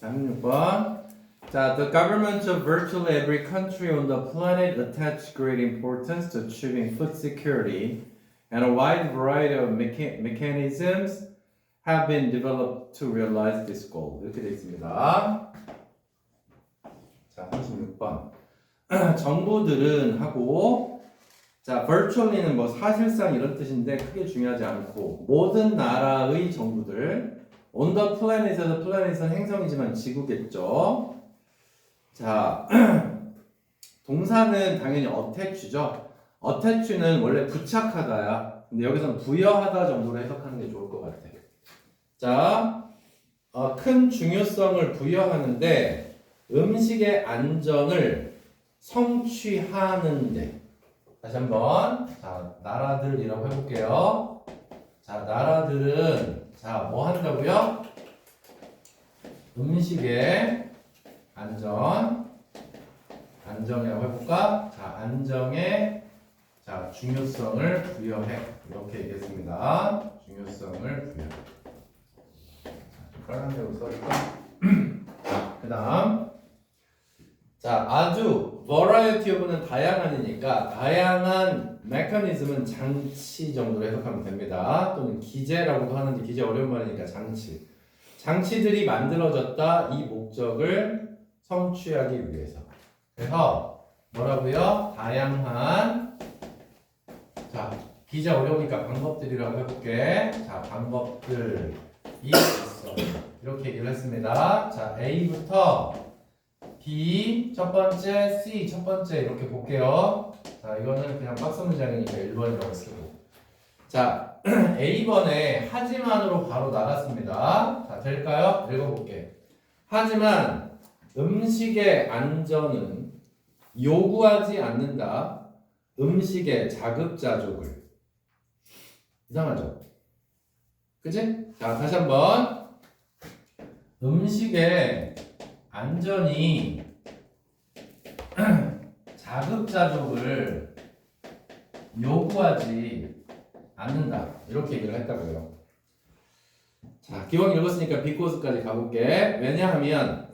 자, 16번. 자, the governments of virtually every country on the planet attach great importance to achieving food security, and a wide variety of mechanisms have been developed to realize this goal. 이렇게 되어 있습니다. 자, 36번. 정부들은 하고, 자, virtually는 뭐 사실상 이런 뜻인데 크게 중요하지 않고, 모든 나라의 정부들, on the planet에서 planet은 행성이지만 지구겠죠. 자, 동사는 당연히 attach죠. attach는 원래 부착하다야. 근데 여기서는 부여하다 정도로 해석하는 게 좋을 것 같아. 자, 큰 중요성을 부여하는데 음식의 안전을 성취하는데. 다시 한번. 자, 나라들이라고 해볼게요. 자, 나라들은 자, 뭐 한다고요? 음식의 안정이라고 해볼까? 자, 안정의 자, 중요성을 부여해. 이렇게 얘기했습니다. 중요성을 부여해. 빨간색으로 써줄까? 자, 그 다음. 자, 아주 variety of는 다양한이니까 다양한 메커니즘은 장치 정도로 해석하면 됩니다. 또는 기제라고도 하는데 기제 어려운 말이니까 장치. 장치들이 만들어졌다 이 목적을 성취하기 위해서. 그래서 뭐라고요? 다양한 자 기제 어려우니까 방법들이라고 해볼게. 자 방법들이 있어. 이렇게 얘기를 했습니다. 자 A부터 B 첫 번째, C 첫 번째 이렇게 볼게요. 자 이거는 그냥 박스 문장이니까 1번이라고 쓰고. 자 A번에 하지만으로 바로 나갔습니다. 자 될까요? 읽어볼게. 하지만 음식의 안전은 요구하지 않는다. 음식의 자급자족을. 이상하죠? 그치? 자 다시 한번. 음식의 안전이 자급자족을 요구하지 않는다. 이렇게 얘기를 했다고요. 자, 기왕 읽었으니까 because까지 가볼게. 왜냐하면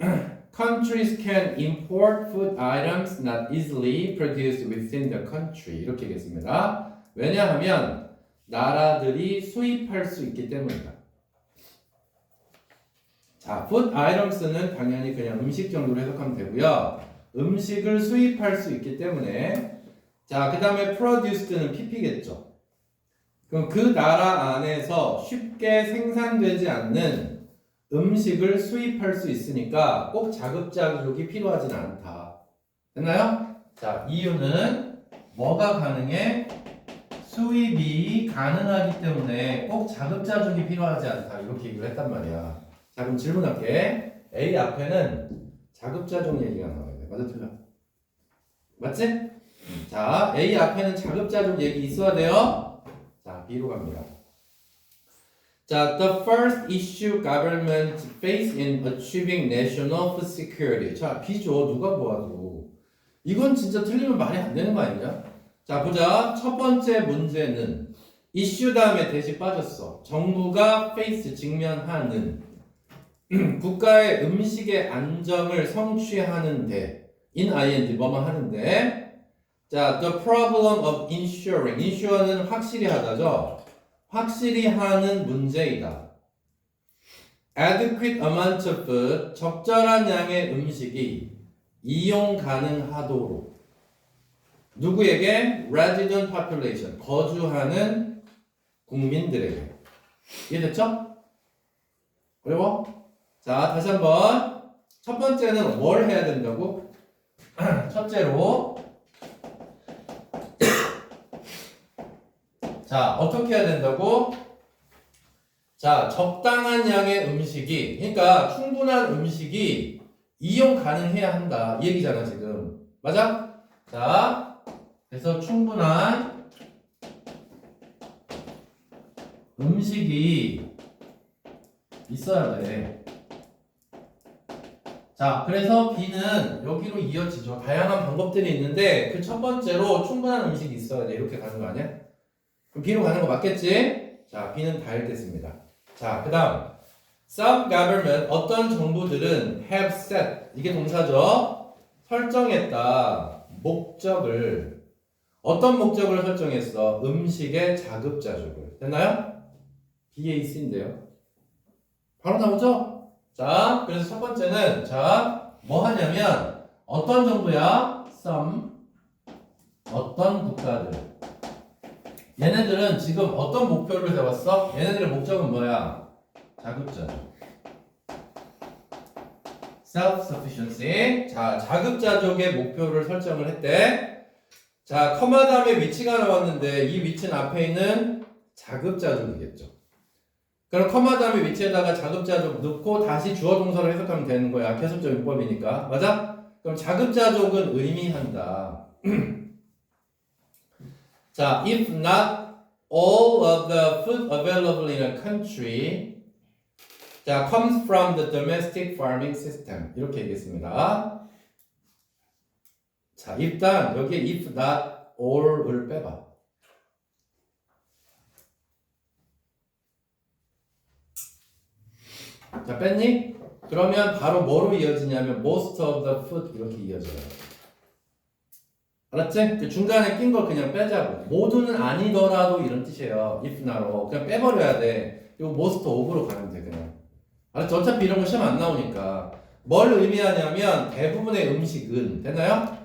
countries can import food items not easily produced within the country. 이렇게 얘기했습니다. 왜냐하면 나라들이 수입할 수 있기 때문이다. 자, food items는 당연히 그냥 음식 정도로 해석하면 되고요. 음식을 수입할 수 있기 때문에 자, 그 다음에 produced는 pp겠죠. 그럼 그 나라 안에서 쉽게 생산되지 않는 음식을 수입할 수 있으니까 꼭 자급자족이 필요하진 않다. 됐나요? 자, 이유는 뭐가 가능해? 수입이 가능하기 때문에 꼭 자급자족이 필요하지 않다. 이렇게 얘기를 했단 말이야. 자, 그럼 질문할게. A 앞에는 자급자족 얘기가 나와야 돼. 맞아, 틀려? 맞지? 자, A 앞에는 자급자족 얘기 있어야 돼요. 자, B로 갑니다. 자, the first issue government face in achieving national food security. 자, B죠. 누가 보아도. 이건 진짜 틀리면 말이 안 되는 거 아니냐? 자, 보자. 첫 번째 문제는 issue 다음에 대시 빠졌어. 정부가 face, 직면하는 국가의 음식의 안정을 성취하는데 in ing 뭐만 하는데 자 the problem of ensuring ensure는 확실히 하다죠. 확실히 하는 문제이다. adequate amount of food 적절한 양의 음식이 이용 가능하도록 누구에게? resident population 거주하는 국민들에게. 이해됐죠? 어려워? 자, 다시 한번. 첫 번째는 뭘 해야 된다고? 첫째로. 자, 어떻게 해야 된다고? 자, 적당한 양의 음식이, 그러니까 충분한 음식이 이용 가능해야 한다. 이 얘기잖아, 지금. 맞아? 자, 그래서 충분한 음식이 있어야 돼. 자, 그래서 B는 여기로 이어지죠. 다양한 방법들이 있는데 그 첫 번째로 충분한 음식이 있어야 돼. 이렇게 가는 거 아니야? 그럼 B로 가는 거 맞겠지? 자, B는 다 읽겠습니다. 자, 그 다음 Some government, 어떤 정부들은 have set, 이게 동사죠. 설정했다. 목적을. 어떤 목적을 설정했어? 음식의 자급자족을. 됐나요? BAC인데요. 바로 나오죠? 자, 그래서 첫 번째는, 자, 뭐 하냐면, 어떤 정부야? Some, 어떤 국가들. 얘네들은 지금 어떤 목표를 세웠어? 얘네들의 목적은 뭐야? 자급자족. self-sufficiency. 자, 자급자족의 목표를 설정을 했대. 자, 커마 다음에 위치가 나왔는데 이 위치는 앞에 있는 자급자족이겠죠. 그럼 커마 다음에 위치에다가 자급자족 넣고 다시 주어 동사로 해석하면 되는 거야. 계속적 용법이니까. 맞아? 그럼 자급자족은 의미한다. 자, if not all of the food available in a country 자, comes from the domestic farming system. 이렇게 얘기했습니다. 자, 일단 여기에 if not all을 빼봐. 자, 뺐니? 그러면 바로 뭐로 이어지냐면 most of the food 이렇게 이어져요. 알았지? 그 중간에 낀 걸 그냥 빼자고. 모두는 아니더라도 이런 뜻이에요. if not로. 그냥 빼버려야 돼. 이거 most of로 가면 돼, 그냥. 알았지? 어차피 이런 거 시험 안 나오니까. 뭘 의미하냐면 대부분의 음식은 됐나요?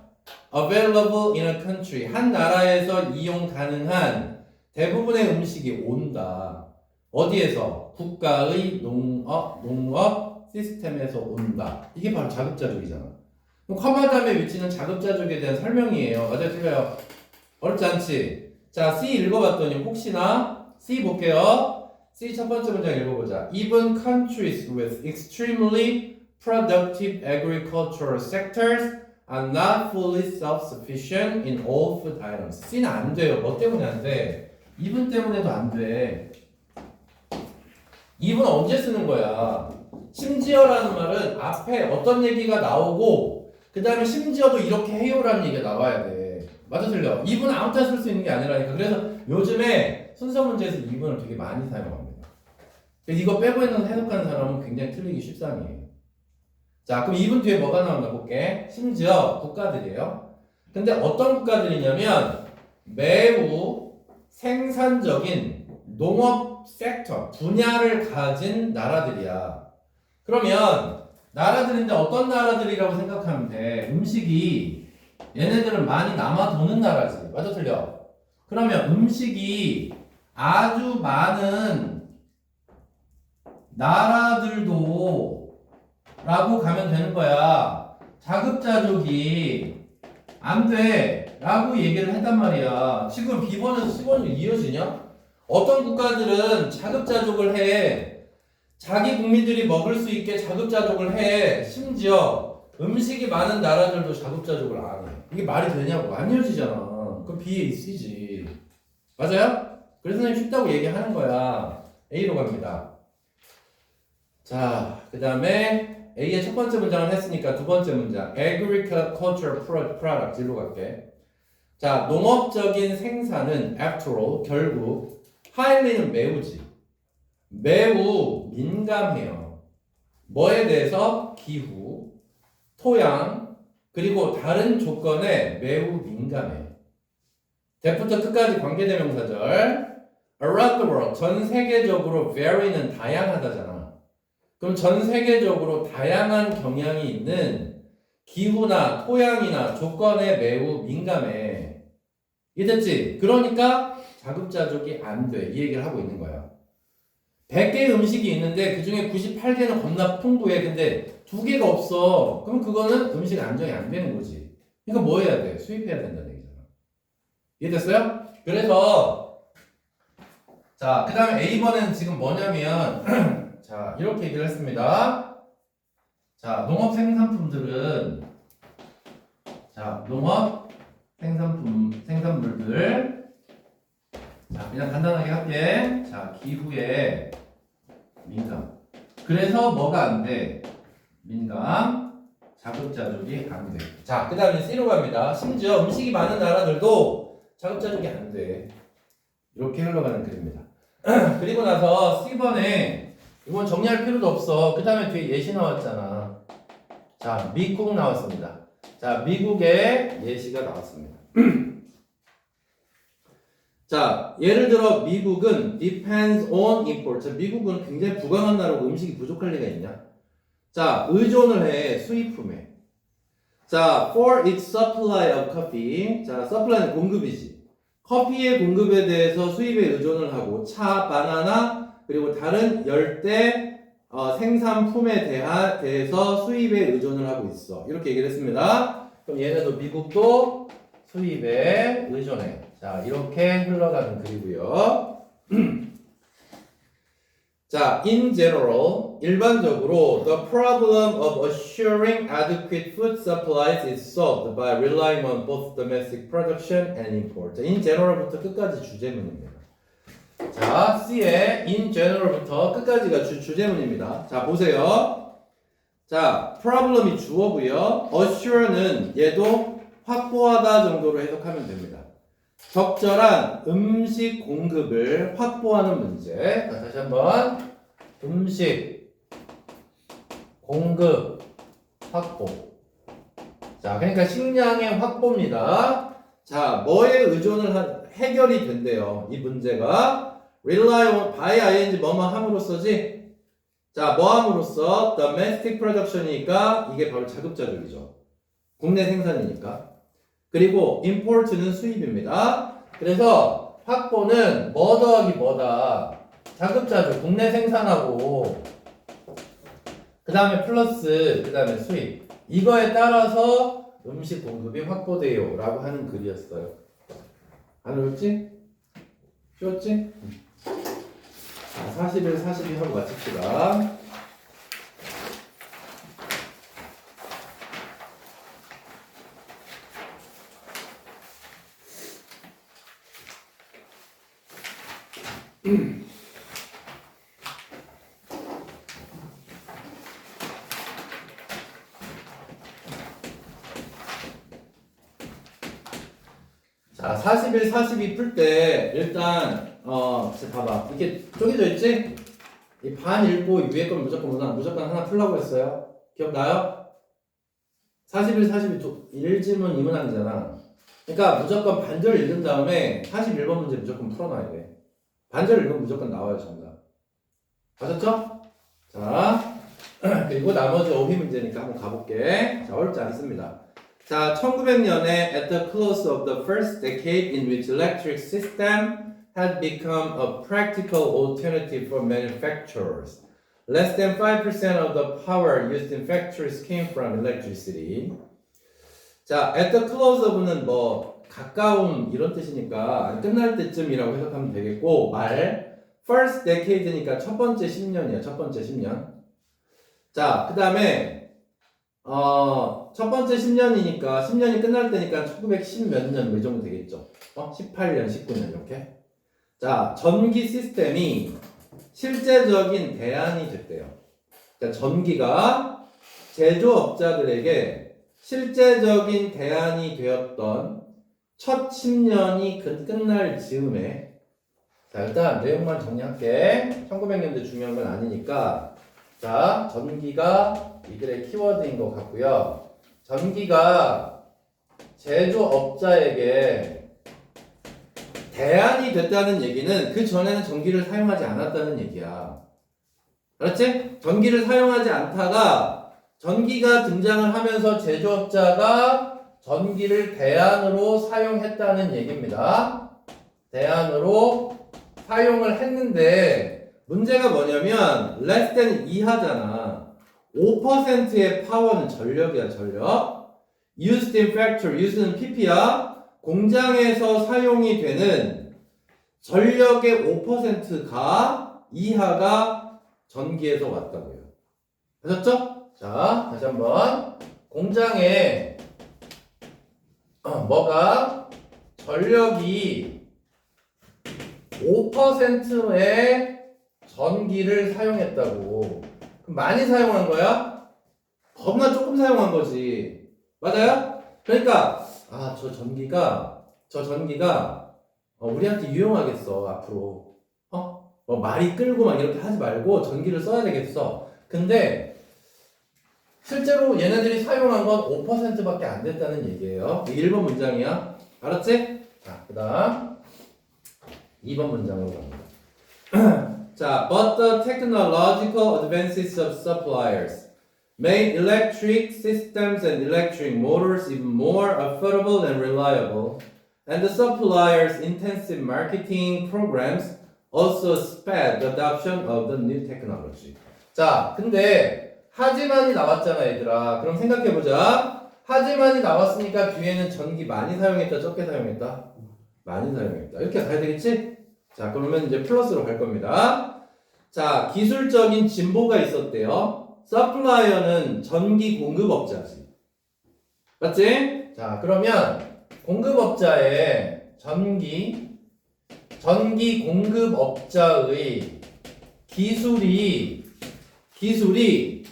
available in a country. 한 나라에서 이용 가능한 대부분의 음식이 온다. 어디에서? 국가의 농업 시스템에서 온다. 이게 바로 자급자족이잖아. 그럼 커마 다음에 위치는 자급자족에 대한 설명이에요. 맞아요? 틀려요? 어렵지 않지? 자, C 읽어봤더니 혹시나 C 볼게요. C 첫 번째 문장 읽어보자. Even countries with extremely productive agricultural sectors are not fully self-sufficient in all food items. C는 안 돼요. 뭐 때문에 안 돼? even 때문에도 안 돼. even은 언제 쓰는 거야? 심지어라는 말은 앞에 어떤 얘기가 나오고 그 다음에 심지어도 이렇게 해요라는 얘기가 나와야 돼. 맞아 틀려? even은 아무 때나 쓸 수 있는 게 아니라니까. 그래서 요즘에 순서 문제에서 even을 되게 많이 사용합니다. 이거 빼고 있는 해석하는 사람은 굉장히 틀리기 쉽상이에요. 자, 그럼 even 뒤에 뭐가 나온다 볼게. 심지어 국가들이에요. 근데 어떤 국가들이냐면 매우 생산적인 농업 섹터, 분야를 가진 나라들이야. 그러면 나라들인데 어떤 나라들이라고 생각하면 돼? 음식이 얘네들은 많이 남아 도는 나라지. 맞아 틀려? 그러면 음식이 아주 많은 나라들도 라고 가면 되는 거야. 자급자족이 안 돼 라고 얘기를 했단 말이야. 지금 B번에서 C번이 이어지냐? 어떤 국가들은 자급자족을 해. 자기 국민들이 먹을 수 있게 자급자족을 해. 심지어 음식이 많은 나라들도 자급자족을 안 해. 이게 말이 되냐고. 안 이어지잖아. 그럼 B에 C지. 맞아요? 그래서 선생님 쉽다고 얘기하는 거야. A로 갑니다. 자, 그 다음에 A의 첫 번째 문장을 했으니까 두 번째 문장 agricultural product 일로 갈게. 자, 농업적인 생산은 after all 결국 highly는 매우지. 매우 민감해요. 뭐에 대해서? 기후, 토양, 그리고 다른 조건에 매우 민감해. 대부터 끝까지 관계대명사절. around the world, 전 세계적으로 vary는 다양하다잖아. 그럼 전 세계적으로 다양한 경향이 있는 기후나 토양이나 조건에 매우 민감해. 이해됐지? 그러니까 자급자족이 안 돼. 이 얘기를 하고 있는 거야. 100개의 음식이 있는데 그 중에 98개는 겁나 풍부해. 근데 2개가 없어. 그럼 그거는 음식 안정이 안 되는 거지. 그러니까 뭐 해야 돼? 수입해야 된다는 얘기잖아. 이해됐어요? 그래서 자, 그 다음에 A번에는 지금 뭐냐면 자, 이렇게 얘기를 했습니다. 자, 농업 생산품들은 자, 농업 생산물들 자, 그냥 간단하게 할게. 자, 기후에 민감. 그래서 뭐가 안 돼? 민감, 자급자족이 안 돼. 자, 그 다음에 C로 갑니다. 심지어 음식이 많은 나라들도 자급자족이 안 돼. 이렇게 흘러가는 글입니다. 그리고 나서 C번에 이건 정리할 필요도 없어. 그 다음에 뒤에 예시 나왔잖아. 자, 미국 나왔습니다. 자, 미국의 예시가 나왔습니다. 자, 예를 들어 미국은 depends on import. 자, 미국은 굉장히 부강한 나라고 음식이 부족할 리가 있냐? 자, 의존을 해 수입품에. 자, for its supply of coffee. 자, supply는 공급이지. 커피의 공급에 대해서 수입에 의존을 하고 차, 바나나 그리고 다른 열대 생산품에 대해서 수입에 의존을 하고 있어. 이렇게 얘기를 했습니다. 그럼 얘네도 미국도 수입에 의존해. 자, 이렇게 흘러가는 글이고요. 자, in general, 일반적으로 the problem of assuring adequate food supplies is solved by relying on both domestic production and import. 자, in general부터 끝까지 주제문입니다. 자, C의 in general부터 끝까지가 주제문입니다. 자, 보세요. 자, problem이 주어고요. assure는 얘도 확보하다 정도로 해석하면 됩니다. 적절한 음식 공급을 확보하는 문제. 자, 다시 한번 음식 공급 확보. 자, 그러니까 식량의 확보입니다. 자, 뭐에 의존을 해결이 된대요. 이 문제가 rely on by ing 뭐뭐 함으로써지. 자, 뭐 함으로써 domestic production이니까 이게 바로 자급자족이죠. 국내 생산이니까. 그리고 import는 수입입니다. 그래서 확보는 뭐 더하기 뭐다. 자급자족, 국내 생산하고 그 다음에 플러스 그 다음에 수입. 이거에 따라서 음식 공급이 확보돼요 라고 하는 글이었어요. 안 어렵지? 쉬웠지? 자, 41, 42 하고 마칩시다. 자, 41, 42 풀 때 일단 봐봐. 이렇게 쪼개져 있지? 이 반 읽고 위에 건 무조건 하나 풀라고 했어요. 기억나요? 41, 42 1지문 2문항이잖아. 그러니까 무조건 반절 읽은 다음에 41번 문제 무조건 풀어놔야 돼. 반절 읽으면 무조건 나와요, 정답. 아셨죠? 자, 그리고 나머지 어휘 문제니까 한번 가볼게. 자, 어렵지 않습니다. 자, 1900년에 at the close of the first decade in which electric system had become a practical alternative for manufacturers. Less than 5% of the power used in factories came from electricity. 자, at the close of는 뭐 가까운 이런 뜻이니까 끝날 때쯤이라고 해석하면 되겠고 말 first decade니까 첫 번째 10년이야. 첫 번째 10년. 자, 그 다음에 첫 번째 10년이니까 10년이 끝날 때니까 1910 몇 년 뭐 이 정도 되겠죠. 18년, 19년 이렇게. 자, 전기 시스템이 실제적인 대안이 됐대요. 그러니까 전기가 제조업자들에게 실제적인 대안이 되었던 첫 10년이 끝날 즈음에. 자, 일단 내용만 정리할게. 1900년대 중요한 건 아니니까. 자, 전기가 이들의 키워드인 것 같고요. 전기가 제조업자에게 대안이 됐다는 얘기는 그 전에는 전기를 사용하지 않았다는 얘기야. 알았지? 전기를 사용하지 않다가 전기가 등장을 하면서 제조업자가 전기를 대안으로 사용했다는 얘기입니다. 대안으로 사용을 했는데 문제가 뭐냐면 less than 이하잖아. 5%의 파워는 전력이야, 전력. used in factory, use는 pp야. 공장에서 사용이 되는 전력의 5%가 이하가 전기에서 왔다고요. 아셨죠? 자, 다시 한번. 공장에 뭐가 전력이 5%의 전기를 사용했다고. 그럼 많이 사용한 거야? 겁나 조금 사용한 거지. 맞아요? 그러니까 저 전기가 우리한테 유용하겠어 앞으로. 뭐 말이 끌고 막 이렇게 하지 말고 전기를 써야 되겠어. 근데 실제로 얘네들이 사용한 건 5%밖에 안 됐다는 얘기예요. 1번 문장이야. 알았지? 자, 그 다음 2번 문장으로 갑니다. 자, but the technological advances of suppliers made electric systems and electric motors even more affordable and reliable, and the suppliers' intensive marketing programs also sped the adoption of the new technology. 자, 근데 하지만이 나왔잖아, 얘들아. 그럼 생각해보자. 하지만이 나왔으니까 뒤에는 전기 많이 사용했다, 적게 사용했다? 많이 사용했다. 이렇게 가야 되겠지? 자, 그러면 이제 플러스로 갈 겁니다. 자, 기술적인 진보가 있었대요. 서플라이어는 전기 공급업자지. 맞지? 자, 그러면 공급업자의 전기 공급업자의 기술이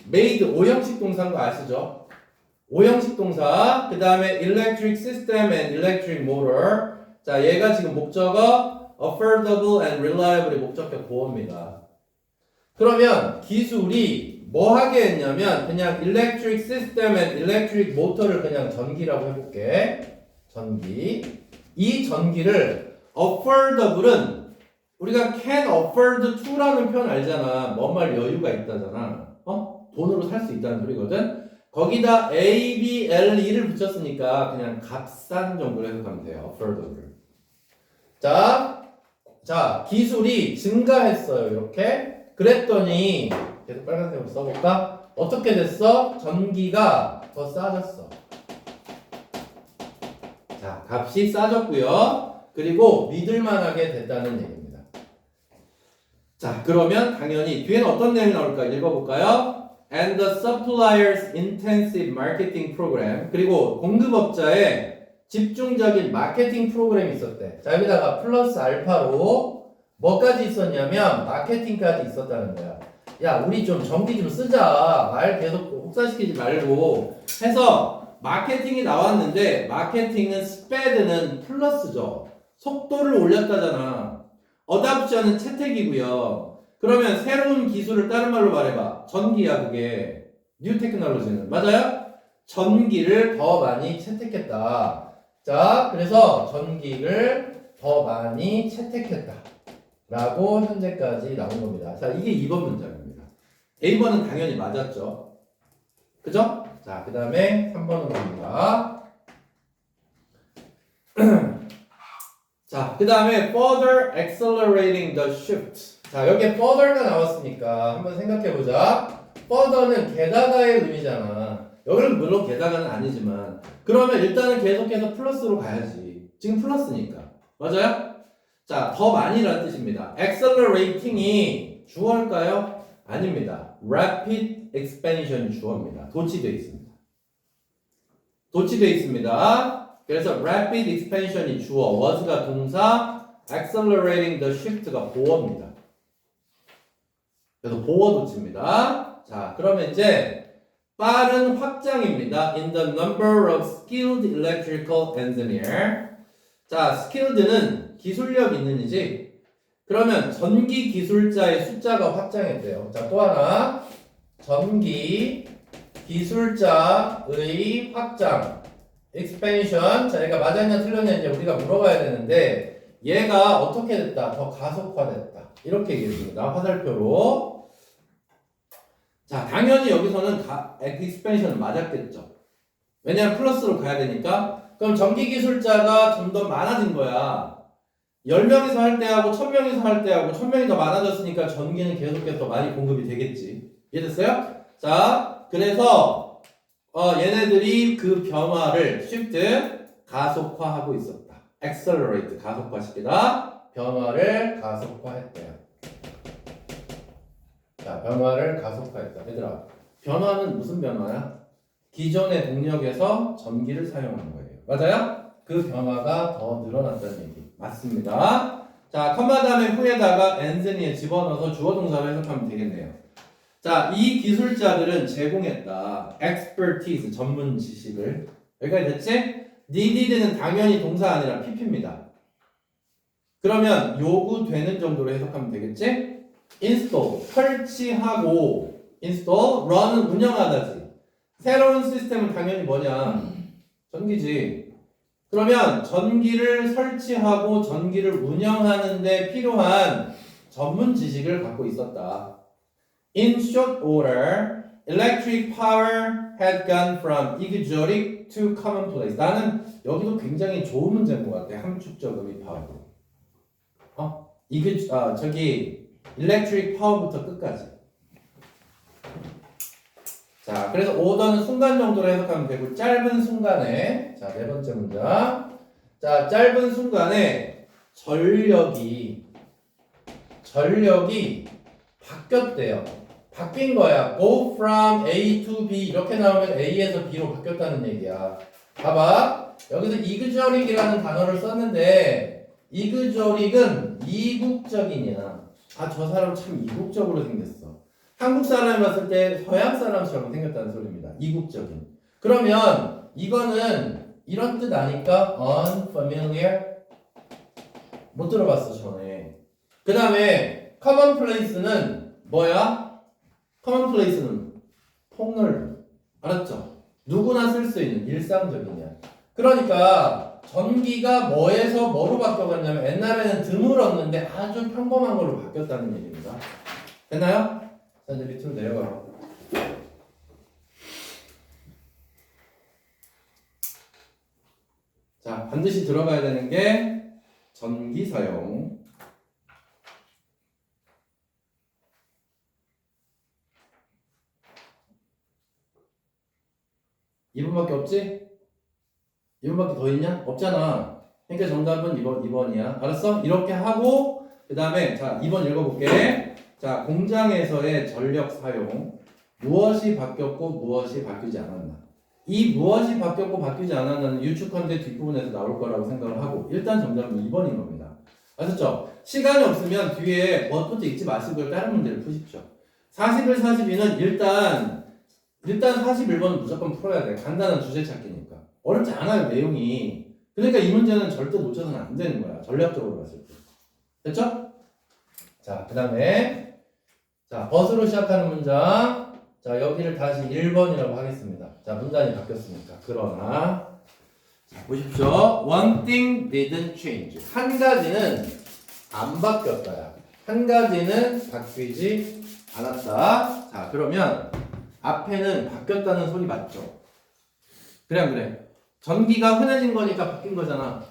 made 5형식 동사인 거 아시죠? 5형식 동사, 그 다음에 electric system and electric motor. 자, 얘가 지금 목적어 affordable and reliable의 목적격 보어입니다. 그러면 기술이 뭐 하게 했냐면 그냥 electric system and electric motor를 그냥 전기라고 해볼게. 전기. 이 전기를 affordable은 우리가 can afford to라는 표현 알잖아. 뭔 말 여유가 있다잖아. 돈으로 살 수 있다는 소리거든. 거기다 A, B, L, E를 붙였으니까 그냥 값싼 정도로 해석하면 돼요. affordable. 자, 기술이 증가했어요. 이렇게. 그랬더니 계속 빨간색으로 써볼까? 어떻게 됐어? 전기가 더 싸졌어. 자, 값이 싸졌고요. 그리고 믿을만하게 됐다는 얘기입니다. 자, 그러면 당연히 뒤에는 어떤 내용이 나올까 읽어볼까요? And the supplier's intensive marketing program. 그리고 공급업자의 집중적인 마케팅 프로그램이 있었대. 자, 여기다가 플러스 알파로 뭐까지 있었냐면 마케팅까지 있었다는 거야. 야, 우리 좀 전기 좀 쓰자. 말 계속 혹사시키지 말고 해서 마케팅이 나왔는데 마케팅은 스패드는 플러스죠. 속도를 올렸다잖아. 어답션은 채택이고요. 그러면 새로운 기술을 다른 말로 말해봐. 전기야 그게. 뉴 테크놀로지는. 맞아요? 전기를 더 많이 채택했다. 자, 그래서 전기를 더 많이 채택했다. 라고 현재까지 나온 겁니다. 자, 이게 2번 문장입니다. A번은 당연히 맞았죠. 그죠? 자, 그 다음에 3번으로 갑니다. 자, 그 다음에 further accelerating the shift. 자, 여기에 further가 나왔으니까 한번 생각해보자. further는 게다가의 의미잖아. 여기는 물론 게다가는 아니지만 그러면 일단은 계속해서 플러스로 가야지. 지금 플러스니까. 맞아요? 자, 더 많이라는 뜻입니다. accelerating이 주어일까요? 아닙니다. rapid expansion이 주어입니다. 도치되어 있습니다. 도치되어 있습니다. 그래서 rapid expansion이 주어, was가 동사, accelerating the shift가 보어입니다. 그래서 보어 도치입니다. 자, 그러면 이제 빠른 확장입니다. In the number of skilled electrical engineer. 자, skilled는 기술력 있는이지. 그러면 전기 기술자의 숫자가 확장했대요. 자, 또 하나. 전기 기술자의 확장. expansion. 자, 얘가 맞았냐 틀렸냐 이제 우리가 물어봐야 되는데 얘가 어떻게 됐다? 더 가속화됐다. 이렇게 얘기해줍니다. 화살표로. 자, 당연히 여기서는 expansion은 맞았겠죠. 왜냐하면 플러스로 가야 되니까. 그럼 전기 기술자가 좀 더 많아진 거야. 10명이서 할 때하고 1000명이서 할 때하고 1000명이 더 많아졌으니까 전기는 계속해서 많이 공급이 되겠지. 이해됐어요? 자, 그래서 얘네들이 그 변화를 shift 가속화하고 있었다. accelerate 가속화시키다. 변화를 가속화했대요. 자, 변화를 가속화했다. 얘들아, 변화는 무슨 변화야? 기존의 동력에서 전기를 사용하는 거예요. 맞아요? 그 변화가 더 늘어났다는 얘기. 맞습니다. 자, 컴마 다음에 후에다가 엔지니어 집어넣어서 주어 동사로 해석하면 되겠네요. 자, 이 기술자들은 제공했다. expertise, 전문 지식을. 여기까지 됐지? needed는 당연히 동사 아니라 pp입니다. 그러면 요구되는 정도로 해석하면 되겠지? install, 설치하고 install, run은 운영하다지. 새로운 시스템은 당연히 뭐냐? 전기지. 그러면 전기를 설치하고 전기를 운영하는 데 필요한 전문 지식을 갖고 있었다. In short order, electric power had gone from exotic to commonplace. 나는 여기도 굉장히 좋은 문제인 것 같아. 함축적 의미 파워로. 저기 electric power부터 끝까지. 자, 그래서 order는 순간 정도로 해석하면 되고 짧은 순간에 자, 네 번째 문장. 자, 짧은 순간에 전력이 바뀌었대요. 바뀐 거야. Go from A to B 이렇게 나오면 A에서 B로 바뀌었다는 얘기야. 봐봐. 여기서 exotic이라는 단어를 썼는데 exotic은 이국적이냐. 아, 저 사람 참 이국적으로 생겼어. 한국 사람이 봤을 때 서양 사람처럼 생겼다는 소리입니다. 이국적인. 그러면 이거는 이런 뜻 아니까 unfamiliar 못 들어봤어 전에. 그 다음에 commonplace는 뭐야? commonplace는 폭넓은. 알았죠? 누구나 쓸 수 있는 일상적이냐. 그러니까 전기가 뭐에서 뭐로 바뀌어갔냐면 옛날에는 드물었는데 아주 평범한 걸로 바뀌었다는 얘기입니다. 됐나요? 자, 이제 밑으로 내려가요. 자, 반드시 들어가야 되는 게 전기 사용. (2번밖에) 없지? 2번밖에 더 있냐? 없잖아. 그러니까 정답은 2번이야. 알았어? 이렇게 하고 그 다음에 자 2번 읽어볼게. 자, 공장에서의 전력 사용 무엇이 바뀌었고 무엇이 바뀌지 않았나. 이 무엇이 바뀌었고 바뀌지 않았나는 유축헌대 뒷부분에서 나올 거라고 생각을 하고 일단 정답은 2번인 겁니다. 아셨죠? 시간이 없으면 뒤에 무엇부터 읽지 마시고 다른 문제를 푸십시오. 41, 42는 일단 41번은 무조건 풀어야 돼. 간단한 주제 찾기니까. 어렵지 않아요, 내용이. 그러니까 이 문제는 절대 놓쳐서는 안 되는 거야. 전략적으로 봤을 때. 됐죠? 자, 그 다음에 자, 벗으로 시작하는 문장. 자, 여기를 다시 1번이라고 하겠습니다. 자, 문장이 바뀌었으니까. 그러나 자, 보십시오. One thing didn't change. 한 가지는 안 바뀌었다야. 한 가지는 바뀌지 않았다. 자, 그러면 앞에는 바뀌었다는 소리 맞죠? 그래 안 그래? 전기가 흔해진 거니까 바뀐 거잖아.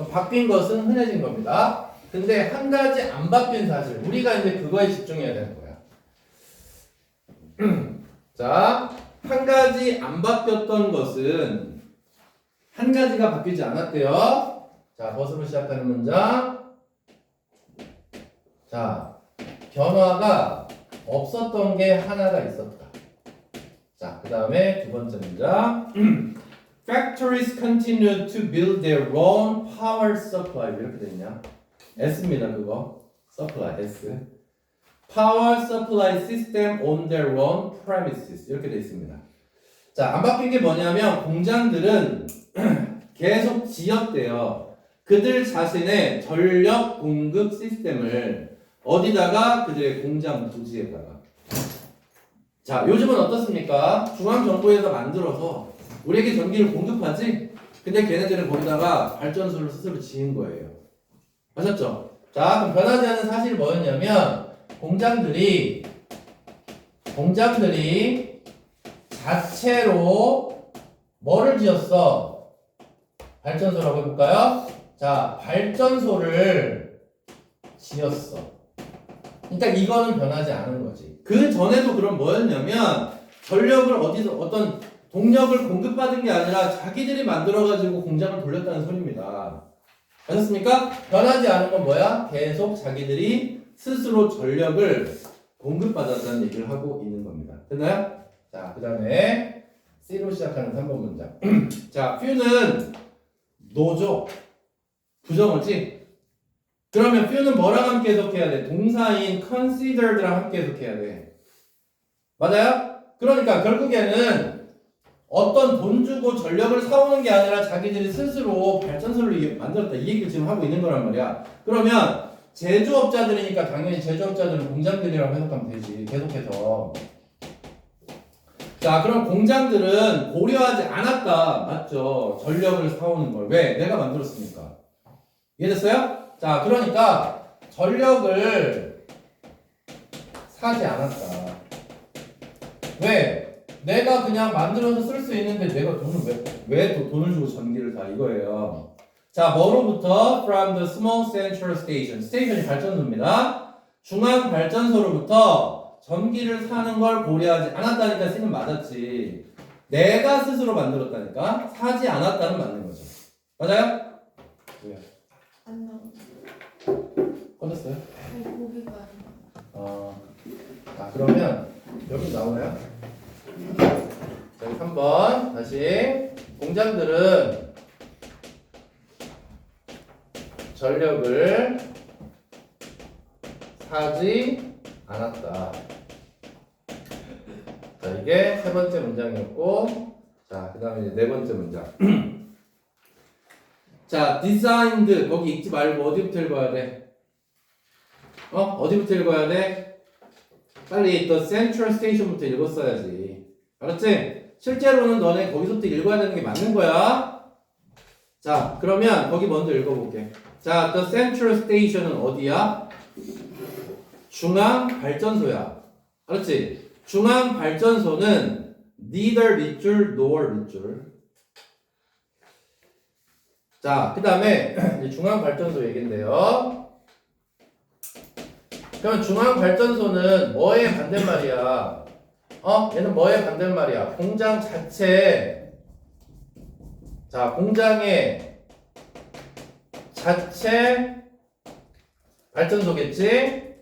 바뀐 것은 흔해진 겁니다. 근데 한 가지 안 바뀐 사실, 우리가 이제 그거에 집중해야 되는 거야. 자, 한 가지 안 바뀌었던 것은 한 가지가 바뀌지 않았대요. 자, 벗으로 시작하는 문장. 자, 변화가 없었던 게 하나가 있었다. 자, 그 다음에 두 번째 문장. Factories continue to build their own power supply. 이렇게 되냐? S입니다, 그거. Supply, S. Power supply system on their own premises. 이렇게 되어 있습니다. 자, 안 바뀐 게 뭐냐면 공장들은 계속 지었대요. 그들 자신의 전력 공급 시스템을 어디다가? 그들의 공장 부지에다가. 자, 요즘은 어떻습니까? 중앙정부에서 만들어서 우리에게 전기를 공급하지? 근데 걔네들은 거기다가 발전소를 스스로 지은 거예요. 아셨죠? 자, 그럼 변하지 않은 사실이 뭐였냐면 공장들이 자체로 뭐를 지었어? 발전소라고 해볼까요? 자, 발전소를 지었어. 그러니까 이거는 변하지 않은 거지. 그 전에도 그럼 뭐였냐면 전력을 어디서 어떤 동력을 공급받은 게 아니라 자기들이 만들어가지고 공장을 돌렸다는 소리입니다. 아셨습니까? 변하지 않은 건 뭐야? 계속 자기들이 스스로 전력을 공급받았다는 얘기를 하고 있는 겁니다. 됐나요? 자, 그 다음에 C로 시작하는 3번 문장. 자, few는 노조, 부정어지? 그러면 few는 뭐랑 함께 해석해야 돼? 동사인 considered랑 함께 해석해야 돼. 맞아요? 그러니까 결국에는 어떤 돈 주고 전력을 사오는 게 아니라 자기들이 스스로 발전소를 만들었다. 이 얘기를 지금 하고 있는 거란 말이야. 그러면 제조업자들이니까 당연히 제조업자들은 공장들이라고 해석하면 되지. 계속해서. 자, 그럼 공장들은 고려하지 않았다. 맞죠? 전력을 사오는 걸. 왜? 내가 만들었으니까. 이해됐어요? 자, 그러니까 전력을 사지 않았다. 왜? 내가 그냥 만들어서 쓸 수 있는데 내가 돈을 왜 돈을 주고 전기를 사? 이거예요. 자, 뭐로부터? From the small central station. 스테이션이 발전소입니다. 중앙 발전소로부터 전기를 사는 걸 고려하지 않았다니까 C는 맞았지. 내가 스스로 만들었다니까 사지 않았다는 맞는 거죠. 맞아요? 왜? 안 나오네. 꺼졌어요? 아니, 고기가 안 나와. 그러면 여기 나오나요? 자, 3번 다시 공장들은 전력을 사지 않았다. 자, 이게 세 번째 문장이었고, 자, 그 다음에 네 번째 문장. 자, designed 거기 읽지 말고 어디부터 읽어야 돼? 어디부터 읽어야 돼? 빨리 the central station부터 읽었어야지. 알았지? 실제로는 너네 거기서부터 읽어야 되는 게 맞는 거야. 자, 그러면 거기 먼저 읽어볼게. 자, the central station은 어디야? 중앙 발전소야. 알았지? 중앙 발전소는 neither 밑줄 nor 밑줄. 자, 그 다음에 중앙 발전소 얘긴데요. 그럼 중앙 발전소는 뭐의 반대말이야? 얘는 뭐의 반대말이야? 공장 자체. 자, 공장의 자체 발전소겠지?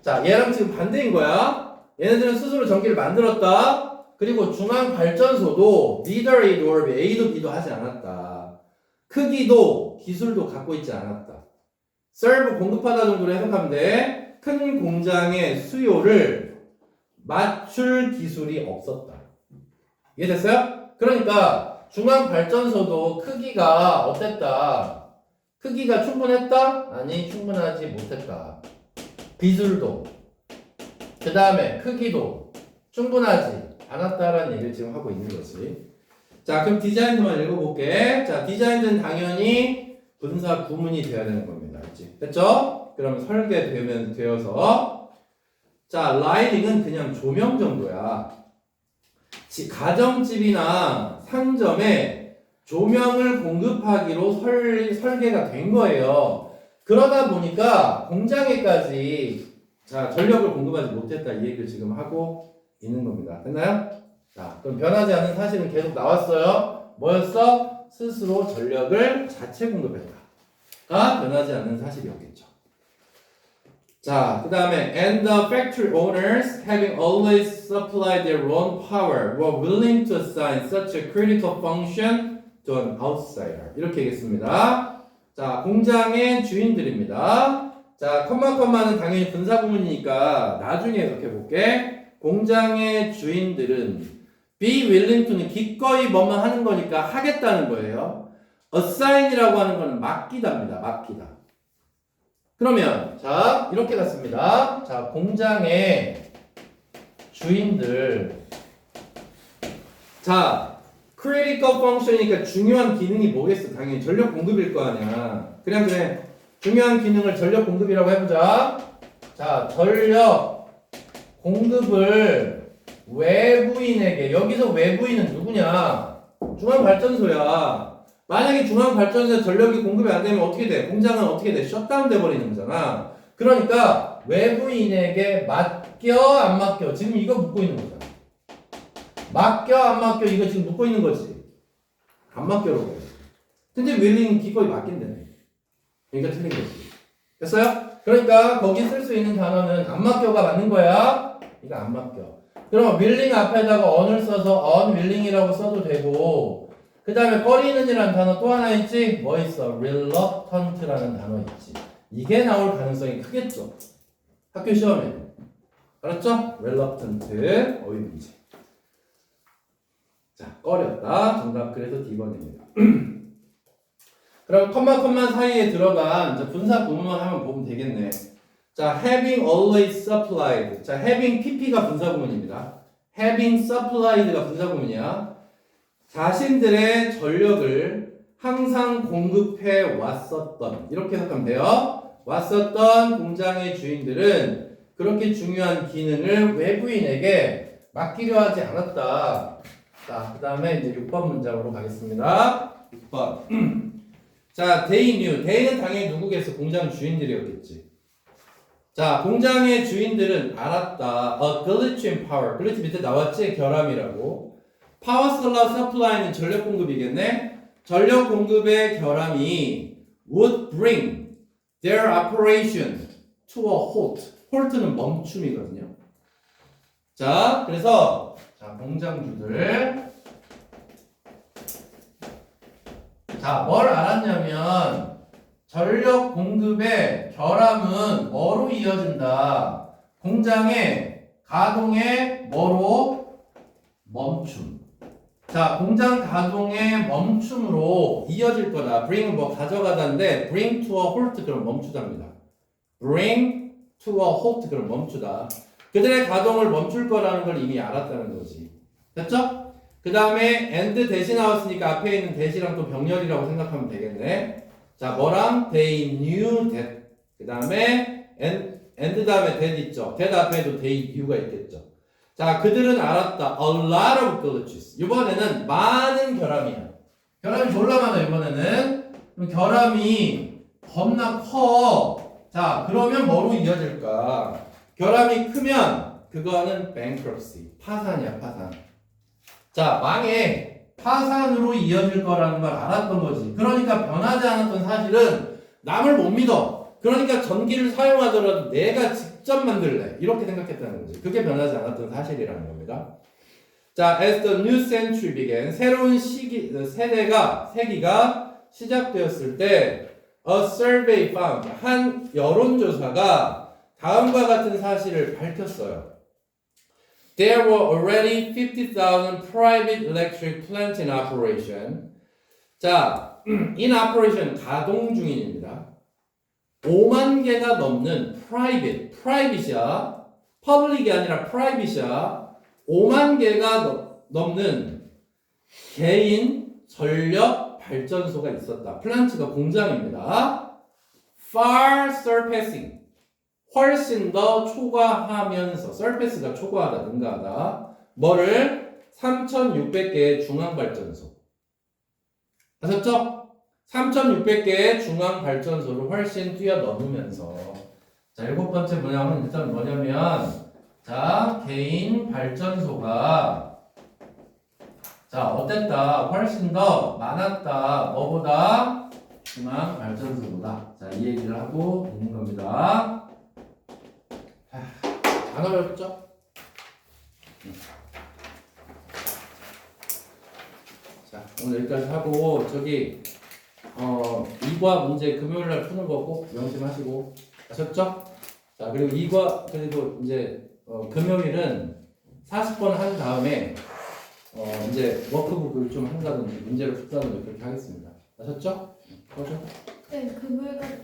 자, 얘랑 지금 반대인 거야. 얘네들은 스스로 전기를 만들었다. 그리고 중앙 발전소도 neither A nor B, A도 B도 하지 않았다. 크기도 기술도 갖고 있지 않았다. serve 공급하다 정도로 해석하면 돼. 큰 공장의 수요를 맞출 기술이 없었다. 이해됐어요? 그러니까 중앙 발전소도 크기가 어땠다? 크기가 충분했다? 아니, 충분하지 못했다. 기술도 그 다음에 크기도 충분하지 않았다라는 얘기를 지금 하고 있는 거지. 자, 그럼 디자인도만 읽어볼게. 자, 디자인은 당연히 분사 구문이 돼야 되는 겁니다. 알지? 됐죠? 그럼 설계되면 되어서 자, 라이팅은 그냥 조명 정도야. 가정집이나 상점에 조명을 공급하기로 설계가 된 거예요. 그러다 보니까 공장에까지 자, 전력을 공급하지 못했다 이 얘기를 지금 하고 있는 겁니다. 됐나요? 자, 그럼 변하지 않는 사실은 계속 나왔어요. 뭐였어? 스스로 전력을 자체 공급했다가 변하지 않는 사실이었겠죠. 자, 그 다음에 and the factory owners having always supplied their own power were willing to assign such a critical function to an outsider. 이렇게 얘기했습니다. 자, 공장의 주인들입니다. 자, 컴마는 당연히 분사구문이니까 나중에 해석해 볼게. 공장의 주인들은 be willing to는 기꺼이 뭐만 하는 거니까 하겠다는 거예요. assign이라고 하는 거는 맡기다입니다. 맡기다. 그러면 자, 이렇게 갔습니다. 자, 공장의 주인들. 자, critical function이니까 중요한 기능이 뭐겠어? 당연히 전력 공급일 거 아니야. 그래. 중요한 기능을 전력 공급이라고 해보자. 자, 전력 공급을 외부인에게. 여기서 외부인은 누구냐? 중앙발전소야. 만약에 중앙발전소에 전력이 공급이 안 되면 어떻게 돼? 공장은 어떻게 돼? 셧다운 돼버리는 거잖아. 그러니까 외부인에게 맡겨 안 맡겨? 지금 이거 묻고 있는 거잖아. 맡겨 안 맡겨? 이거 지금 묻고 있는 거지. 안 맡겨라고 해. 근데 윌링 기꺼이 맡긴다네. 그러니까 틀린 거지. 됐어요? 그러니까 거기 쓸 수 있는 단어는 안 맡겨가 맞는 거야. 이거 안 맡겨. 그럼 윌링 앞에다가 on을 써서 unwilling이라고 써도 되고, 그 다음에 꺼리는이라는 단어 또 하나 있지? 뭐 있어? reluctant라는 단어 있지. 이게 나올 가능성이 크겠죠. 학교 시험에. 알았죠? reluctant 어휘 문제. 꺼렸다. 정답 그래서 D번입니다. 그럼 컴마 사이에 들어간 이제 분사 구문만 한번 보면 되겠네. 자, having always supplied. 자, having pp가 분사 구문입니다. having supplied가 분사 구문이야. 자신들의 전력을 항상 공급해 왔었던 이렇게 해석하면 돼요. 왔었던 공장의 주인들은 그렇게 중요한 기능을 외부인에게 맡기려 하지 않았다. 자, 그 다음에 이제 6번 문장으로 가겠습니다. 6번. 자, they knew. they는 당연히 누구겠어? 공장 주인들이었겠지. 자, 공장의 주인들은 알았다. A glitch in power. glitch 밑에 나왔지? 결함이라고. power supply는 전력 공급이겠네? 전력 공급의 결함이 would bring their operation to a halt. halt는 멈춤이거든요. 자, 그래서 자, 공장주들 자, 뭘 알았냐면 전력 공급의 결함은 뭐로 이어진다? 공장의 가동의 뭐로? 멈춤. 자, 공장 가동의 멈춤으로 이어질 거다. bring은 뭐 가져가다인데 bring to a halt 그럼 멈추다입니다. bring to a halt 그럼 멈추다. 그들의 가동을 멈출 거라는 걸 이미 알았다는 거지. 됐죠? 그 다음에 and 대신 나왔으니까 앞에 있는 대시랑 또 병렬이라고 생각하면 되겠네. 자, 뭐랑? they knew that. 그 다음에 and 다음에 that 있죠. that 앞에도 they knew가 있겠죠. 자, 그들은 알았다. A lot of glitches. 이번에는 많은 결함이야. 결함이 졸라 많아, 이번에는. 그럼 결함이 겁나 커. 자, 그러면 뭐로 이어질까? 결함이 크면 그거는 bankruptcy. 파산이야, 파산. 자, 망해. 파산으로 이어질 거라는 걸 알았던 거지. 그러니까 변하지 않았던 사실은 남을 못 믿어. 그러니까 전기를 사용하더라도 내가 직접 만들래. 이렇게 생각했다는 거지. 그게 변하지 않았던 사실이라는 겁니다. 자, as the new century began, 새로운 세기가 시작되었을 때 a survey found, 한 여론조사가 다음과 같은 사실을 밝혔어요. There were already 50,000 private electric plants in operation. 자, in operation 가동 중인입니다. 5만 개가 넘는 private이야. public이 아니라 private이야. 5만 개가 넘는 개인 전력 발전소가 있었다. 플란트가 공장입니다. far surpassing. 훨씬 더 초과하면서 surpass가 초과하다, 능가하다. 뭐를? 3,600개의 중앙발전소. 아셨죠? 3,600개의 중앙발전소를 훨씬 뛰어넘으면서 자, 7번째 뭐냐면 자, 개인 발전소가 자, 어땠다? 훨씬 더 많았다. 뭐보다? 중앙발전소보다. 자, 이 얘기를 하고 있는 겁니다. 안 어렵죠? 자, 오늘 여기까지 하고 저기 2과 문제 금요일날 푸는 거 꼭 명심하시고 아셨죠? 자, 그리고 2과 그리고 이제 금요일은 40번 한 다음에 이제 워크북을 좀 한다든지 문제를 푼다든지 그렇게 하겠습니다. 아셨죠? 그렇죠? 네, 금요일까지.